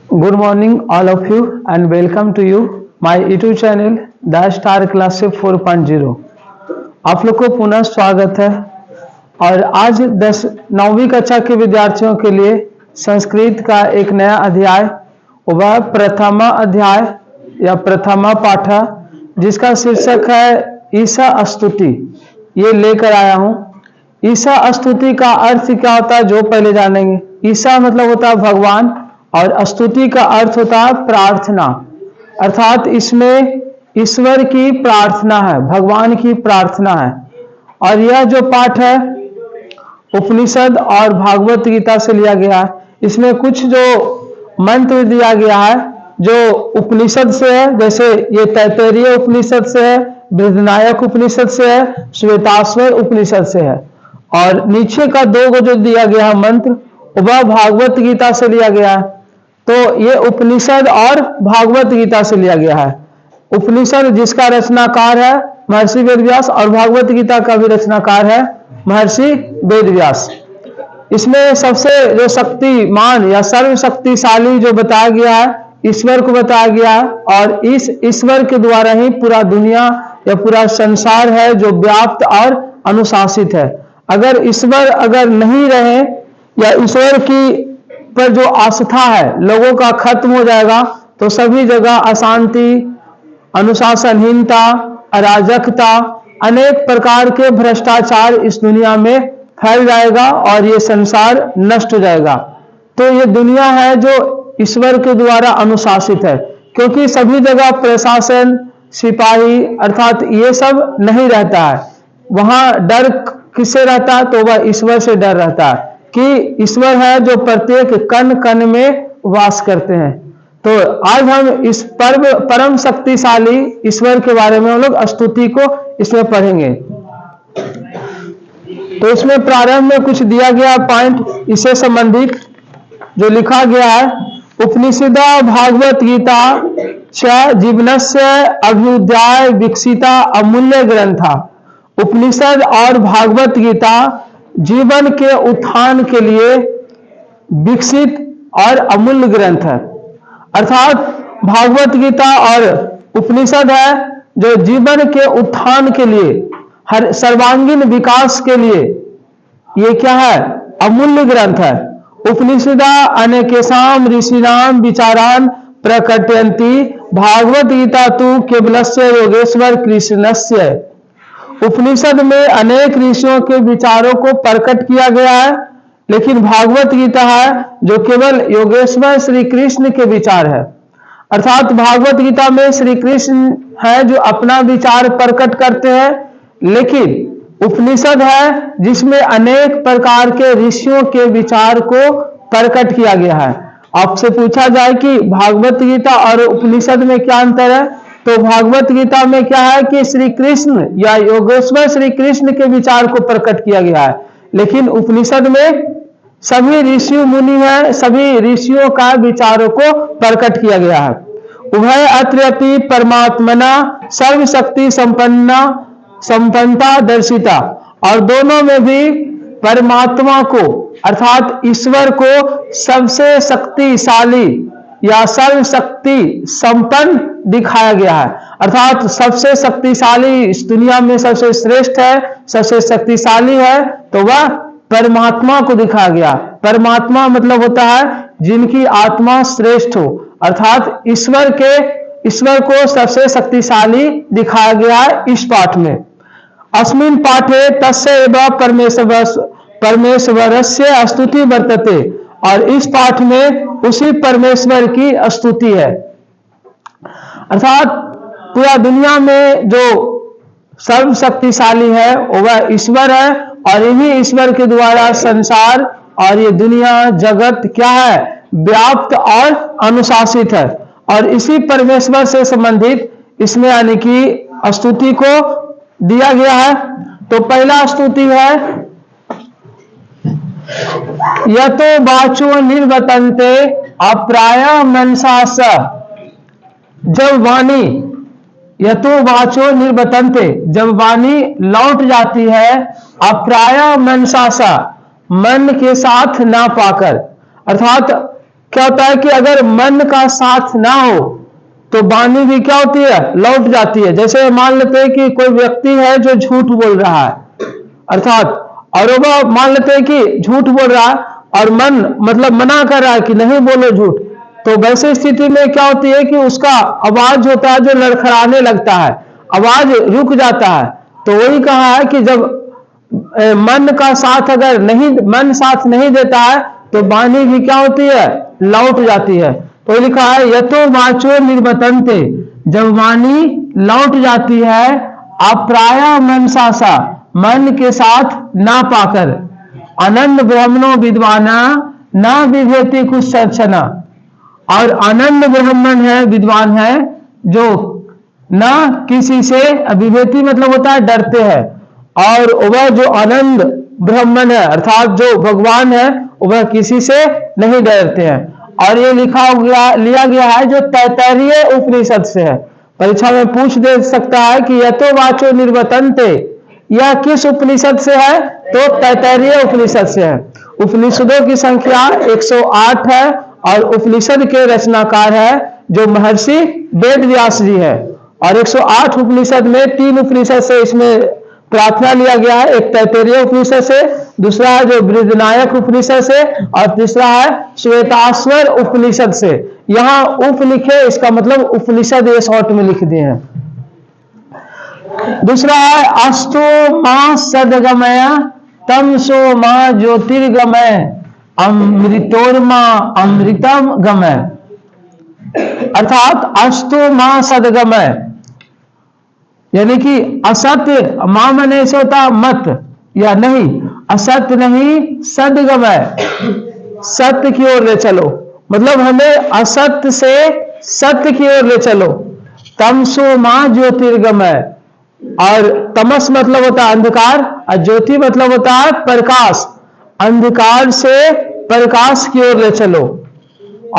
Good morning, all of you, and welcome to you, my YouTube channel, The Star Classic 4.0। आप लोग को पुनः स्वागत है। और आज 9वीं कक्षा के विद्यार्थियों के लिए संस्कृत का एक नया अध्याय, वह प्रथमा अध्याय या प्रथमा पाठ, जिसका शीर्षक है ईसा स्तुति, ये लेकर आया हूँ। ईसा स्तुति का अर्थ क्या होता है, जो पहले जानेंगे। ईसा मतलब होता है भगवान, और स्तुति का अर्थ होता है प्रार्थना, अर्थात इसमें ईश्वर की प्रार्थना है, भगवान की प्रार्थना है। और यह जो पाठ है उपनिषद और भागवत गीता से लिया गया है। इसमें कुछ जो मंत्र दिया गया है जो उपनिषद से है, जैसे ये तैत्तरीय उपनिषद से है, बृहदारण्यक उपनिषद से है, श्वेताश्वर उपनिषद से है। और नीचे का 2 जो दिया गया है मंत्र, वह भागवत गीता से लिया गया है। तो ये उपनिषद और भागवत गीता से लिया गया है। उपनिषद जिसका रचनाकार है महर्षि वेदव्यास, और भागवत गीता का भी रचनाकार है महर्षि वेदव्यास। इसमें सबसे जो शक्तिमान या सर्वशक्तिशाली जो बताया गया है, ईश्वर को बताया गया है, और इस ईश्वर के द्वारा ही पूरा दुनिया या पूरा संसार है जो व्याप्त और अनुशासित है। अगर ईश्वर अगर नहीं रहे या ईश्वर की पर जो आस्था है लोगों का खत्म हो जाएगा, तो सभी जगह अशांति, अनुशासनहीनता, अराजकता, अनेक प्रकार के भ्रष्टाचार इस दुनिया में फैल जाएगा और ये संसार नष्ट हो जाएगा। तो ये दुनिया है जो ईश्वर के द्वारा अनुशासित है, क्योंकि सभी जगह प्रशासन, सिपाही अर्थात ये सब नहीं रहता है। वहां डर किससे रहता है, तो वह ईश्वर से डर रहता है कि ईश्वर है जो प्रत्येक कण कण में वास करते हैं। तो आज हम इस परम शक्तिशाली ईश्वर के बारे में हम लोग स्तुति को इसमें पढ़ेंगे। तो इसमें प्रारंभ में कुछ दिया गया पॉइंट इससे संबंधित जो लिखा गया है, उपनिषदा भागवत गीता च जीवनस्य अभ्युदय विकसिता अमूल्य ग्रंथा। उपनिषद और भागवत गीता जीवन के उत्थान के लिए विकसित और अमूल्य ग्रंथ है। अर्थात भागवत गीता और उपनिषद है जो जीवन के उत्थान के लिए, हर सर्वांगीण विकास के लिए ये क्या है, अमूल्य ग्रंथ है। उपनिषदा अनेकेषां ऋषीणां विचारान् प्रकटयन्ति, भागवत गीता तु केवलस्य योगेश्वर कृष्णस्य। उपनिषद में अनेक ऋषियों के विचारों को प्रकट किया गया है, लेकिन भागवत गीता है जो केवल योगेश्वर श्री कृष्ण के विचार है। अर्थात भागवत गीता में श्री कृष्ण है जो अपना विचार प्रकट करते हैं, लेकिन उपनिषद है जिसमें अनेक प्रकार के ऋषियों के विचार को प्रकट किया गया है। आपसे पूछा जाए कि भागवत गीता और उपनिषद में क्या अंतर है, तो भागवत गीता में क्या है कि श्री कृष्ण या योगेश्वर श्री कृष्ण के विचार को प्रकट किया गया है, लेकिन उपनिषद में सभी ऋषि मुनि हैं, सभी ऋषियों का विचारों को प्रकट किया गया है। उभय अत्रपि परमात्मना सर्वशक्ति संपन्नता दर्शिता, और दोनों में भी परमात्मा को अर्थात ईश्वर को सबसे शक्तिशाली या सर्वशक्ति संपन्न दिखाया गया है। अर्थात सबसे शक्तिशाली इस दुनिया में सबसे श्रेष्ठ है, सबसे शक्तिशाली है, तो वह परमात्मा को दिखाया गया। परमात्मा मतलब होता है जिनकी आत्मा श्रेष्ठ हो, अर्थात ईश्वर को सबसे शक्तिशाली दिखाया गया है इस पाठ में। अस्मिन् पाठे तस्य एव परमेश्वरस्य स्तुति वर्तते, और इस पाठ में उसी परमेश्वर की स्तुति है। अर्थात पूरा दुनिया में जो सर्वशक्तिशाली है वह ईश्वर है, और इन्हीं ईश्वर के द्वारा संसार और ये दुनिया जगत क्या है, व्याप्त और अनुशासित है। और इसी परमेश्वर से संबंधित इसमें यानी कि स्तुति को दिया गया है। तो पहला स्तुति है यतो वाचो निर्वर्तन्ते अप्राय मनसा स। जब वाणी यतो वाचो निर्वर्तन्ते, जब वाणी लौट जाती है अप्राय मनसा स, मन के साथ ना पाकर, अर्थात क्या होता है कि अगर मन का साथ ना हो तो वाणी भी क्या होती है, लौट जाती है। जैसे मान लेते हैं कि कोई व्यक्ति है जो झूठ बोल रहा है, अर्थात और वह मान लेते हैं कि झूठ बोल रहा है और मन मतलब मना कर रहा है कि नहीं बोलो झूठ, तो वैसे स्थिति में क्या होती है कि उसका आवाज होता है जो लड़खड़ाने लगता है, आवाज रुक जाता है। तो वही कहा है कि जब मन का साथ अगर नहीं, मन साथ नहीं देता है तो वाणी भी क्या होती है, लौट जाती है। तो लिखा है यतो वाचो निर्वतन्ते, जब वाणी लौट जाती है अप्राया मनसासा, मन के साथ ना पाकर, अनंत ब्रह्मणो विद्वाना न विभेति कुछ सचना, और आनंद ब्राह्मण है, विद्वान है, जो न किसी से, विभेति मतलब होता है डरते हैं, और वह जो आनंद ब्राह्मण है अर्थात जो भगवान है वह किसी से नहीं डरते हैं। और ये लिया गया है जो तैत्तरीय उपनिषद से है। परीक्षा में पूछ दे सकता है कि यतो वाचो निर्वतन्ते, यह किस उपनिषद से है, तो तैत्तरीय उपनिषद से है। उपनिषदों की संख्या 108 है और उपनिषद के रचनाकार है जो महर्षि वेद व्यास जी है। और 108 उपनिषद में 3 उपनिषद से इसमें प्रार्थना लिया गया है, एक तैत्तरीय उपनिषद से, दूसरा है जो बृहदारण्यक उपनिषद से, और तीसरा है श्वेताश्वर उपनिषद से। यहाँ उप लिखे इसका मतलब उपनिषद ये शॉर्ट में लिख दिए हैं। दूसरा है अस्तो मां सदगमय तमसो मां ज्योतिर्गमय अमृतोर्मा अमृतम गमय, अर्थात अस्तो मां सदगमय, यानी कि असत्य, मां मने ऐसे होता मत या नहीं, असत्य नहीं सदगमय, सत्य की ओर ले चलो, मतलब हमें असत्य से सत्य की ओर ले चलो। तमसो मां ज्योतिर्गमय, और तमस मतलब होता है अंधकार और ज्योति मतलब होता है प्रकाश, अंधकार से प्रकाश की ओर ले चलो।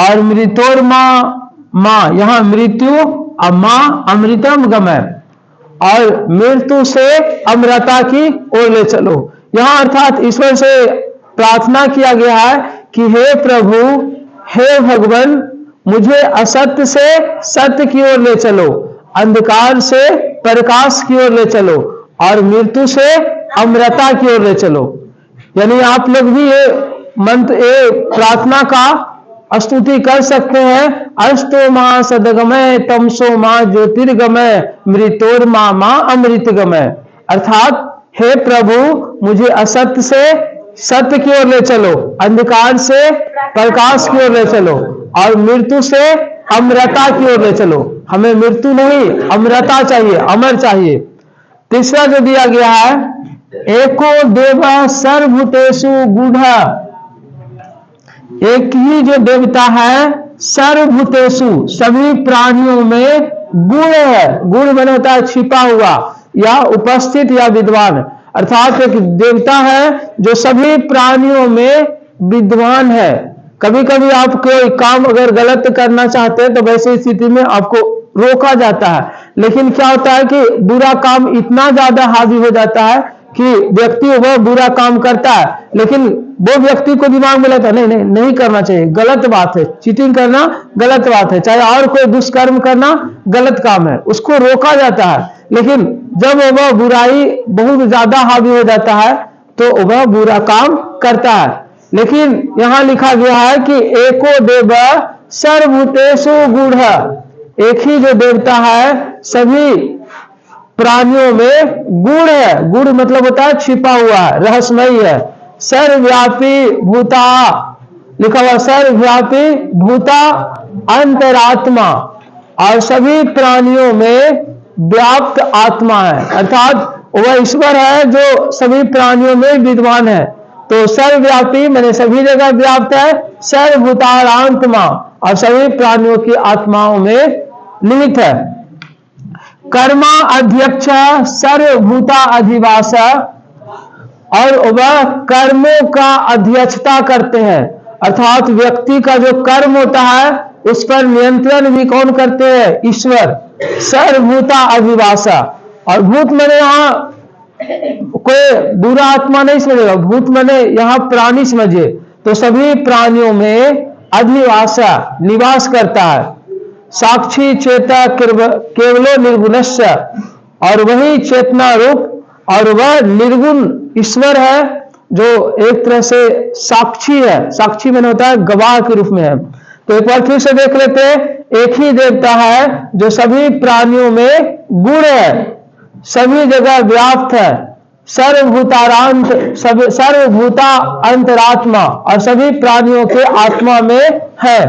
और मृतोर्मा मां, यहां मृत्यु और मां अमृतम गमय, और मृत्यु से अमरता की ओर ले चलो। यहां अर्थात ईश्वर से प्रार्थना किया गया है कि हे प्रभु, हे भगवान, मुझे असत्य से सत्य की ओर ले चलो, अंधकार से प्रकाश की ओर ले चलो, और मृत्यु से अमरता की ओर ले चलो। यानी आप लोग भी ये मंत्र, ये प्रार्थना का स्तुति कर सकते हैं। अस्तो मां सदगमय तमसो मां ज्योतिर्गमय मृतोर्मा मां अमृतगमय, अर्थात हे प्रभु, मुझे असत्य से सत्य की ओर ले चलो, अंधकार से प्रकाश की ओर ले चलो, और मृत्यु से अमरता की ओर ले चलो। हमें मृत्यु नहीं, अमरता चाहिए, अमर चाहिए। तीसरा जो दिया गया है, एको देव सर्वभूतेषु गूढ़, एक ही जो देवता है सर्वभूतेषु, सभी प्राणियों में गुण है। गुण माने होता है छिपा हुआ या उपस्थित या विद्वान, अर्थात एक देवता है जो सभी प्राणियों में विद्वान है। कभी कभी आप कोई काम अगर गलत करना चाहते हैं तो वैसी स्थिति में आपको रोका जाता है, लेकिन क्या होता है कि बुरा काम इतना ज्यादा हावी हो जाता है कि व्यक्ति वह बुरा काम करता है, लेकिन वो व्यक्ति को दिमाग में लगता है नहीं नहीं नहीं करना चाहिए, गलत बात है, चीटिंग करना गलत बात है, चाहे और कोई दुष्कर्म करना गलत काम है, उसको रोका जाता है। लेकिन जब वह बुराई बहुत ज्यादा हावी हो जाता है तो वह बुरा काम करता है। लेकिन यहां लिखा गया है कि एको देव सर्वभूतेषु गूढ़, एक ही जो देवता है सभी प्राणियों में गुण है। गुण मतलब होता है छिपा हुआ है, रहस्यमयी है। सर्वव्यापी भूता, लिखा हुआ सर्वव्यापी भूता अंतरात्मा, और सभी प्राणियों में व्याप्त आत्मा है, अर्थात वह ईश्वर है जो सभी प्राणियों में विद्वान है। तो सर्वव्यापी मैंने सभी जगह व्याप्त है, सर्वभूतात्मा, और सभी प्राणियों की आत्माओं में निहित है। कर्मा अध्यक्ष सर्वभूता अधिवास, और वह कर्मों का अध्यक्षता करते हैं, अर्थात व्यक्ति का जो कर्म होता है उस पर नियंत्रण भी कौन करते हैं, ईश्वर। सर्वभूता अधिवासा, और भूत मैंने यहाँ कोई बुरा आत्मा नहीं समझेगा, भूत मैंने यहाँ प्राणी समझिए। तो सभी प्राणियों में अधिवासा निवास करता है। साक्षी चेता केवलो निर्गुणस्य, और वही चेतना रूप और वह निर्गुण ईश्वर है जो एक तरह से साक्षी है। साक्षी में होता है गवाह के रूप में है। तो एक बार फिर से देख लेते हैं, एक ही देवता है जो सभी प्राणियों में गुण है, सभी जगह व्याप्त है, सर्वभूतारांत सर्वभूता अंतरात्मा और सभी प्राणियों के आत्मा में है।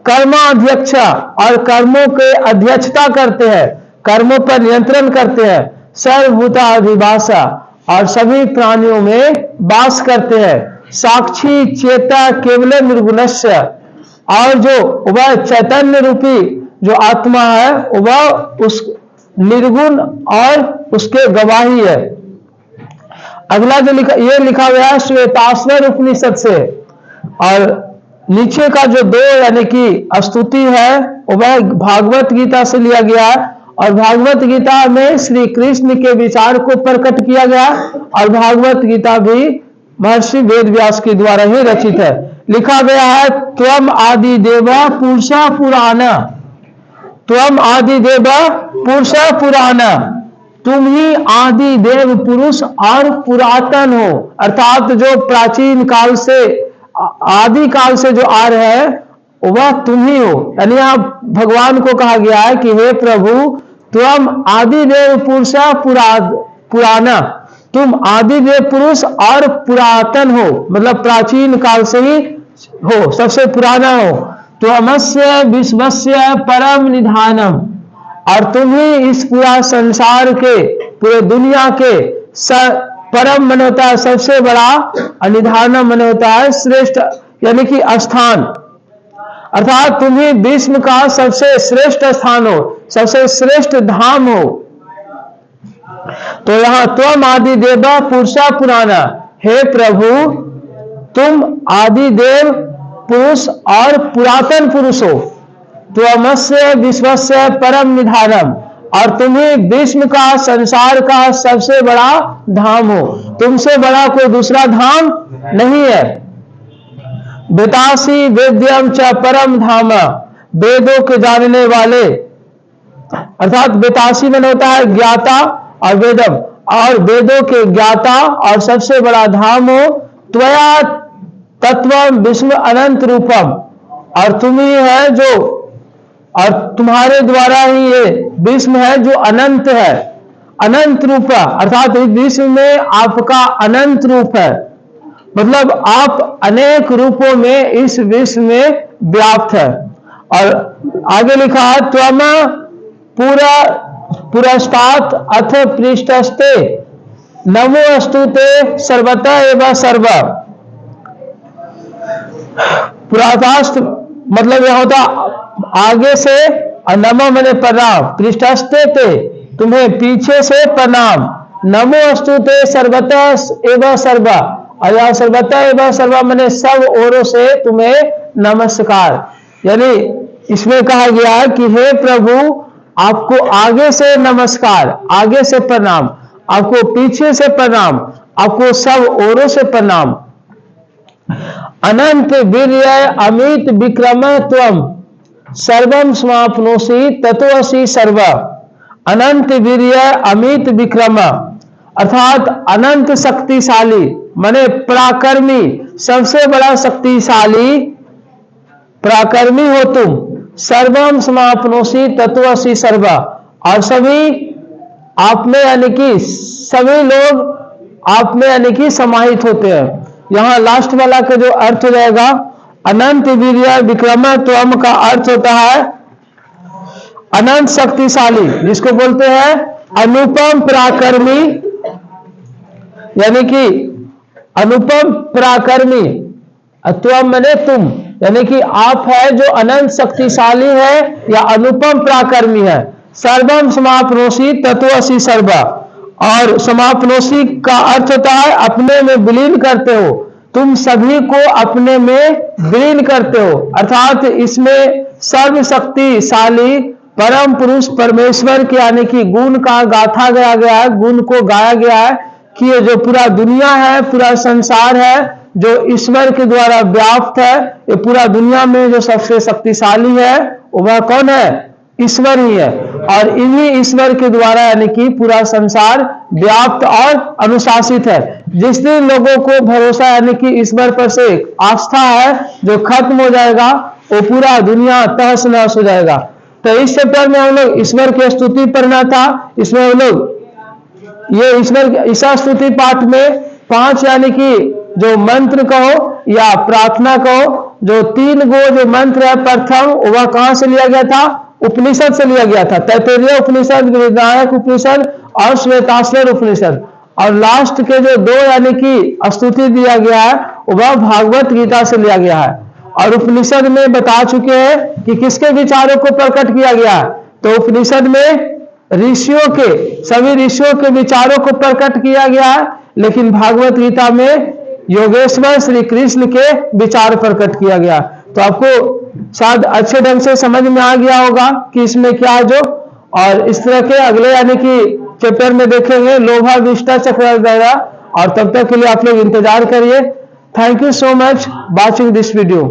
कर्माध्यक्ष और कर्मों के अध्यक्षता करते हैं, कर्मों पर नियंत्रण करते हैं। सर्वभूता अधिवासा और सभी प्राणियों में वास करते हैं। साक्षी चेता केवल निर्गुणस्य, और जो वह चैतन्य रूपी जो आत्मा है वह उस निर्गुण और उसके गवाही है। अगला जो ये लिखा गया है श्वेताश्वर उपनिषद से, और नीचे का जो दो यानी कि स्तुति है वह भागवत गीता से लिया गया है, और भागवत गीता में श्री कृष्ण के विचार को प्रकट किया गया, और भागवत गीता भी महर्षि वेदव्यास के द्वारा ही रचित है। लिखा गया है त्वम आदि देवा पुरुषा पुराना, त्वम आदि देवा पुरुषा पुराना, तुम ही आदि देव पुरुष और पुरातन हो। अर्थात जो प्राचीन काल से आदि काल से जो आ रहे हैं वह तुम ही हो। यानी आप भगवान को कहा गया है कि हे प्रभु तुम आदि देव पुरुषा पुराना, तुम आदि देव पुरुष और पुरातन हो, मतलब प्राचीन काल से ही हो, सबसे पुराना हो। त्वमस्य विश्वस्य परम निधानम, और तुम ही इस पूरा संसार के पूरे दुनिया के परम मन होता है सबसे बड़ा, और निधानम मन होता है श्रेष्ठ यानी कि स्थान। अर्थात तुम ही विश्व का सबसे श्रेष्ठ स्थान हो, सबसे श्रेष्ठ धाम हो। तो यहां त्वम आदि देवा पुरुषा पुराना, हे प्रभु तुम आदि देव पुरुष और पुरातन पुरुष हो। त्वमस्य विश्वस्य परम निधानम, और तुम ही विश्व का संसार का सबसे बड़ा धाम हो, तुमसे बड़ा कोई दूसरा धाम नहीं है। वेदासी वेद्यम च परम धाम, वेदों के जानने वाले, अर्थात वेदासी में होता है ज्ञाता और वेदम, और वेदों के ज्ञाता और सबसे बड़ा धाम हो। त्वया तत्वम विश्व अनंत रूपम, और तुम ही है जो, और तुम्हारे द्वारा ही ये विश्व है जो अनंत है, अनंत रूप, अर्थात इस विश्व में आपका अनंत रूप है, मतलब आप अनेक रूपों में इस विश्व में व्याप्त है। और आगे लिखा है त्वम पूरा पुरस्तात् अथ पृष्ठस्ते नमो अस्तुते सर्वतः एवं सर्व। पुरातास्त मतलब यह होता आगे से, और नमो मैंने प्रणाम, पृष्ठस्ते ते तुम्हें पीछे से प्रणाम, नमो अस्तुते सर्वतः एवं सर्वा, और यह सर्वतः एवं सर्वा मैंने सब ओरों से तुम्हें नमस्कार। यानी इसमें कहा गया है कि हे प्रभु आपको आगे से नमस्कार, आगे से प्रणाम, आपको पीछे से प्रणाम, आपको सब ओरों से प्रणाम। अनंत वीर्य अमित विक्रम त्वम सर्वम समाप्नोषि तत्वसि सर्व। अनंत वीर्य अमित विक्रम, अर्थात अनंत शक्तिशाली माने पराक्रमी, सबसे बड़ा शक्तिशाली पराक्रमी हो तुम। सर्वम समाप्नोषि तत्वसि सर्व, और सभी आप में यानी कि सभी लोग आप में यानी कि समाहित होते हैं। यहां लास्ट वाला का जो अर्थ हो जाएगा अनंत वीर्य विक्रम त्वम का अर्थ होता है अनंत शक्तिशाली, जिसको बोलते हैं अनुपम पराक्रमी, यानी कि अनुपम पराक्रमी। त्वम माने तुम, यानी कि आप है जो अनंत शक्तिशाली है या अनुपम पराक्रमी है। सर्वम समाप्नोषि तत्वसि सर्व, और समाप्नोषि का अर्थ होता है अपने में विलीन करते हो, तुम सभी को अपने में विलीन करते हो। अर्थात इसमें सर्वशक्तिशाली परम पुरुष परमेश्वर के यानी कि गुण का गाथा गया है, गुण को गाया गया है कि ये जो पूरा दुनिया है, पूरा संसार है, जो ईश्वर के द्वारा व्याप्त है। ये पूरा दुनिया में जो सबसे शक्तिशाली है वह कौन है? ईश्वर ही है। और इन्हीं ईश्वर के द्वारा यानी कि पूरा संसार व्याप्त और अनुशासित है। जिस दिन लोगों को भरोसा यानी कि ईश्वर पर से आस्था है जो खत्म हो जाएगा, वो पूरा दुनिया तहस नहस हो जाएगा। तो इस चैप्टर में हम लोग ईश्वर की स्तुति पढ़ना था। इसमें हम लोग ये ईशा स्तुति पाठ में 5 यानी कि जो मंत्र कहो या प्रार्थना कहो, जो 3 गो जो मंत्र है, प्रथम वह कहां से लिया गया था? उपनिषद से लिया गया था। तैत्तिरीय उपनिषद, बृहदारण्यक उपनिषद और श्वेताश्वर उपनिषद। और लास्ट के जो 2 यानी कि स्तुति दिया गया है वह भागवत गीता से लिया गया है। और उपनिषद में बता चुके हैं कि किसके विचारों को प्रकट किया गया है। तो उपनिषद में ऋषियों के, सभी ऋषियों के विचारों को प्रकट किया गया है, लेकिन भागवत गीता में योगेश्वर श्री कृष्ण के विचार प्रकट किया गया। तो आपको शायद अच्छे ढंग से समझ में आ गया होगा कि इसमें क्या है जो। और इस तरह के अगले यानी कि चैप्टर में देखेंगे लोभा विष्टा चक्रवर्ती। और तब तक के लिए आप लोग इंतजार करिए। Thank you so much watching this video.